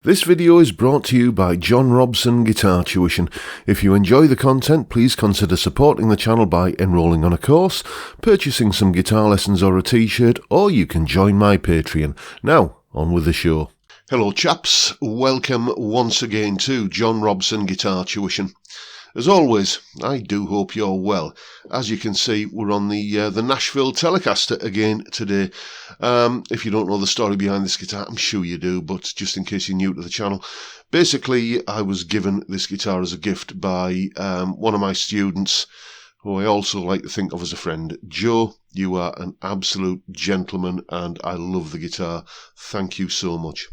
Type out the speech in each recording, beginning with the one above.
This video is brought to you by John Robson Guitar Tuition. If you enjoy the content, please consider supporting the channel by enrolling on a course, purchasing some guitar lessons or a t-shirt, or you can join my Patreon. Now, on with the show. Hello chaps, welcome once again to John Robson Guitar Tuition. As always, I do hope you're well. As you can see, we're on the Nashville Telecaster again today. If you don't know the story behind this guitar, I'm sure you do, but just in case you're new to the channel, basically I was given this guitar as a gift by one of my students, who I also like to think of as a friend. Joe, you are an absolute gentleman and I love the guitar. Thank you so much.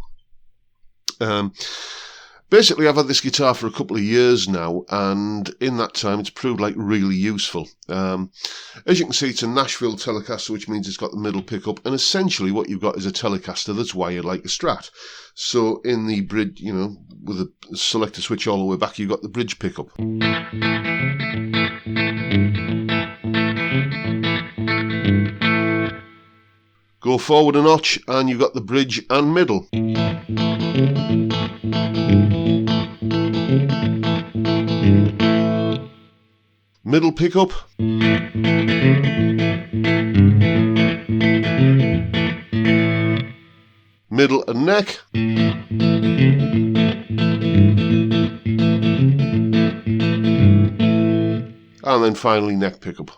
Basically, I've had this guitar for a couple of years now, and in that time it's proved like really useful. As you can see, it's a Nashville Telecaster, which means it's got the middle pickup, and essentially what you've got is a Telecaster that's wired like a Strat. So in the bridge, you know, with a selector switch all the way back, you've got the bridge pickup. Go forward a notch, and you've got the bridge and middle. Middle pickup, middle and neck, and then finally neck pickup.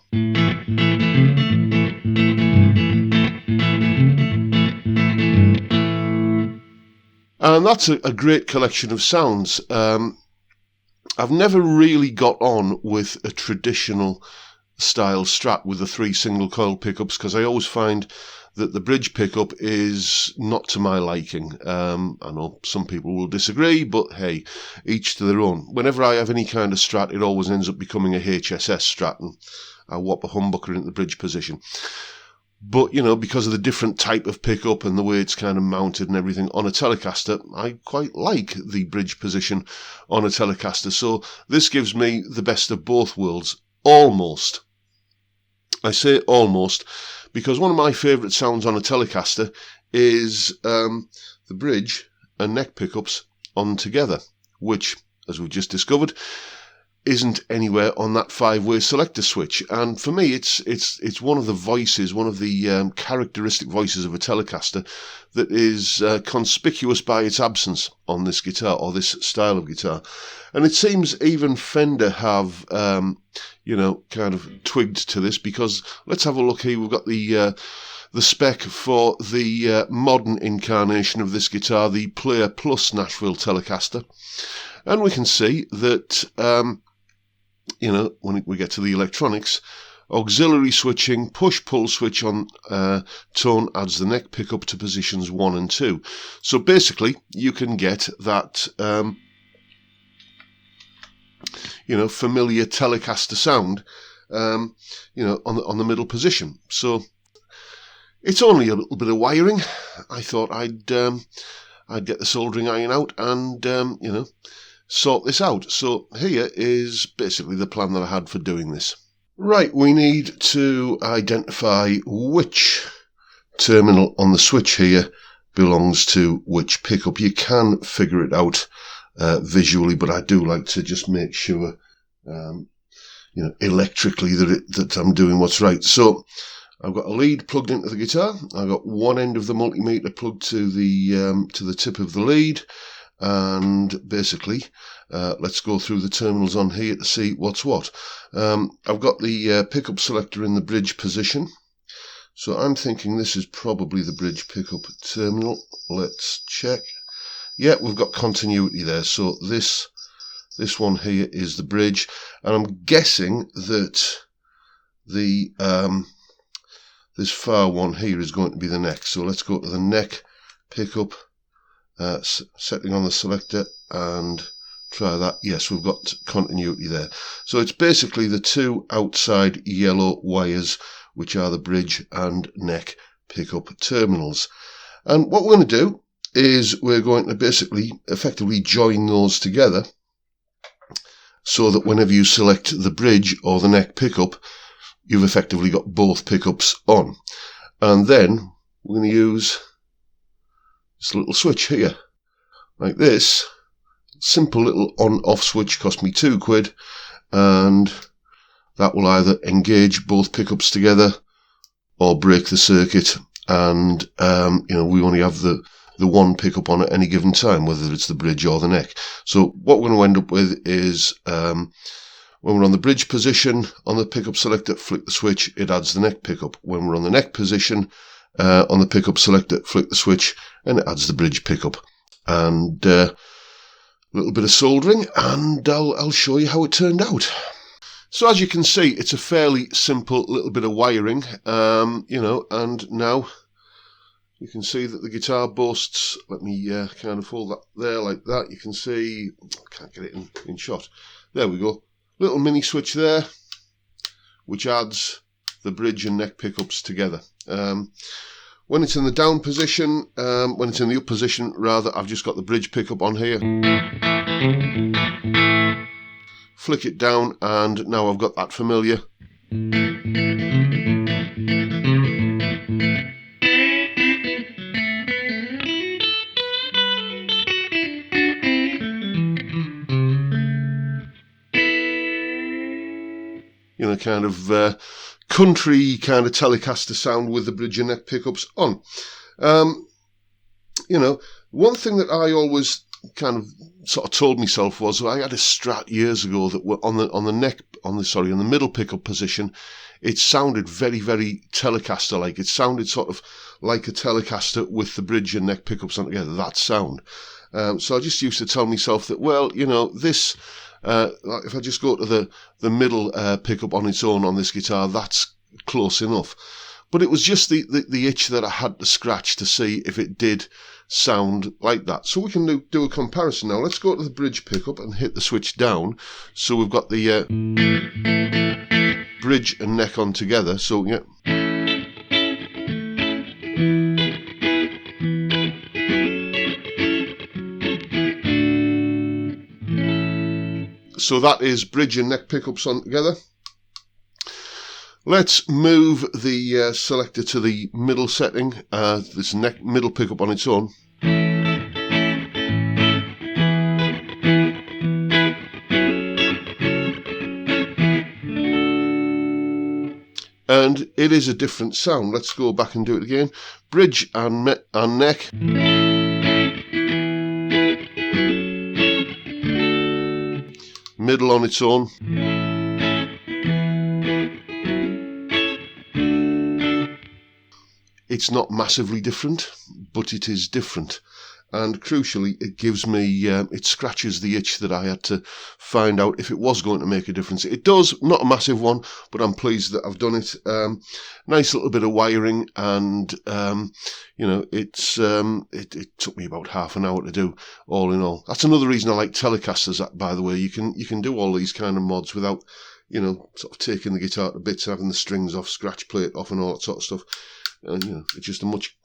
And that's a great collection of sounds. I've never really got on with a traditional style Strat with the 3 single coil pickups, because I always find that the bridge pickup is not to my liking. I know some people will disagree, but hey, each to their own. Whenever I have any kind of Strat, it always ends up becoming a HSS Strat, and I whop a humbucker into the bridge position. But, you know, because of the different type of pickup and the way it's kind of mounted and everything on a Telecaster, I quite like the bridge position on a Telecaster. So this gives me the best of both worlds, almost. I say almost because one of my favourite sounds on a Telecaster is the bridge and neck pickups on together, which, as we've just discovered, isn't anywhere on that 5-way selector switch. And for me, it's one of the voices, one of the characteristic voices of a Telecaster that is conspicuous by its absence on this guitar, or this style of guitar. And it seems even Fender have, you know, kind of twigged to this, because let's have a look here. We've got the spec for the modern incarnation of this guitar, the Player Plus Nashville Telecaster. And we can see that, you know, when we get to the electronics, auxiliary switching, push-pull switch on tone adds the neck pickup to positions 1 and 2. So basically, you can get that, you know, familiar Telecaster sound, you know, on the middle position. So it's only a little bit of wiring. I thought I'd get the soldering iron out and, you know, sort this out. So here is basically the plan that I had for doing this. Right, we need to identify which terminal on the switch here belongs to which pickup. You can figure it out visually, but I do like to just make sure, you know, electrically that I'm doing what's right. So I've got a lead plugged into the guitar. I've got one end of the multimeter plugged to the tip of the lead. And basically, let's go through the terminals on here to see what's what. I've got the pickup selector in the bridge position, so I'm thinking this is probably the bridge pickup terminal. Let's check. Yeah, we've got continuity there, so this one here is the bridge, and I'm guessing that the this far one here is going to be the neck. So let's go to the neck pickup. Setting on the selector and try that. Yes, we've got continuity there. So it's basically the 2 outside yellow wires, which are the bridge and neck pickup terminals. And what we're going to do is we're going to basically effectively join those together so that whenever you select the bridge or the neck pickup, you've effectively got both pickups on. And then we're going to use this little switch here. like this. Simple little on-off switch, cost me £2, and that will either engage both pickups together or break the circuit, and we only have the one pickup on at any given time, whether it's the bridge or the neck. So what we're going to end up with is when we're on the bridge position on the pickup selector, flick the switch, it adds the neck pickup. When we're on the neck position on the pickup selector, flick the switch, and it adds the bridge pickup. And a little bit of soldering, and I'll show you how it turned out. So as you can see, it's a fairly simple little bit of wiring, and now you can see that the guitar boasts, let me kind of hold that there like that, you can see, I can't get it in shot, there we go, little mini switch there, which adds the bridge and neck pickups together. When it's in the down position, when it's in the up position rather, I've just got the bridge pickup on here. Flick it down, and now I've got that familiar. Kind of country kind of Telecaster sound with the bridge and neck pickups on. One thing that I always kind of sort of told myself was, I had a Strat years ago that were on the middle pickup position, it sounded very, very Telecaster like. It sounded sort of like a Telecaster with the bridge and neck pickups on together, that sound. So I just used to tell myself that, well, this if I just go to the middle pickup on its own on this guitar, that's close enough. But it was just the itch that I had to scratch to see if it did sound like that. So we can do a comparison now. Let's go to the bridge pickup and hit the switch down. So we've got the bridge and neck on together. So yeah. So that is bridge and neck pickups on together. Let's move the selector to the middle setting, this middle pickup on its own. And it is a different sound. Let's go back and do it again. Bridge and neck. Middle on its own. It's not massively different, but it is different. And crucially, it gives me, it scratches the itch that I had to find out if it was going to make a difference. It does, not a massive one, but I'm pleased that I've done it. Nice little bit of wiring, and it took me about half an hour to do, all in all. That's another reason I like Telecasters, by the way. You can do all these kind of mods without, sort of taking the guitar to bits, having the strings off, scratch plate off, and all that sort of stuff. And it's just a much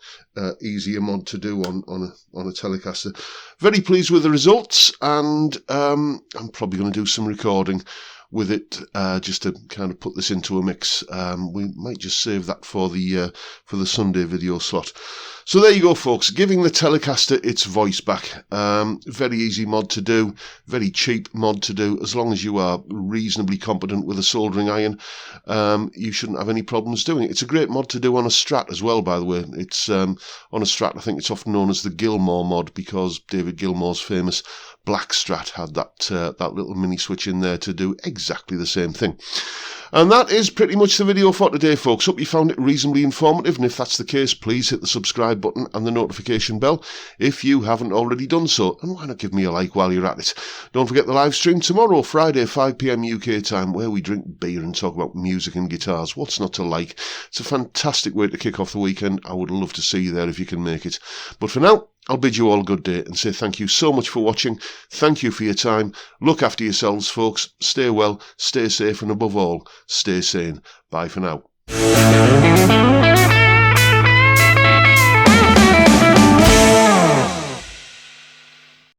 easier mod to do on a Telecaster. Very pleased with the results, and I'm probably going to do some recording with it just to kind of put this into a mix. We might just save that for the Sunday video slot. So there you go, folks, giving the Telecaster its voice back. Very easy mod to do, very cheap mod to do. As long as you are reasonably competent with a soldering iron, you shouldn't have any problems doing it. It's a great mod to do on a Strat as well, by the way. It's on a Strat, I think it's often known as the Gilmour mod, because David Gilmour's famous black Strat had that little mini switch in there to do exactly the same thing. And that is pretty much the video for today, folks. Hope you found it reasonably informative, and if that's the case, please hit the subscribe button and the notification bell if you haven't already done so. And why not give me a like while you're at it? Don't forget the live stream tomorrow, Friday, 5 PM UK time, where we drink beer and talk about music and guitars. What's not to like? It's a fantastic way to kick off the weekend. I would love to see you there if you can make it. But for now, I'll bid you all a good day and say thank you so much for watching. Thank you for your time. Look after yourselves, folks. Stay well, stay safe, and above all, stay sane. Bye for now.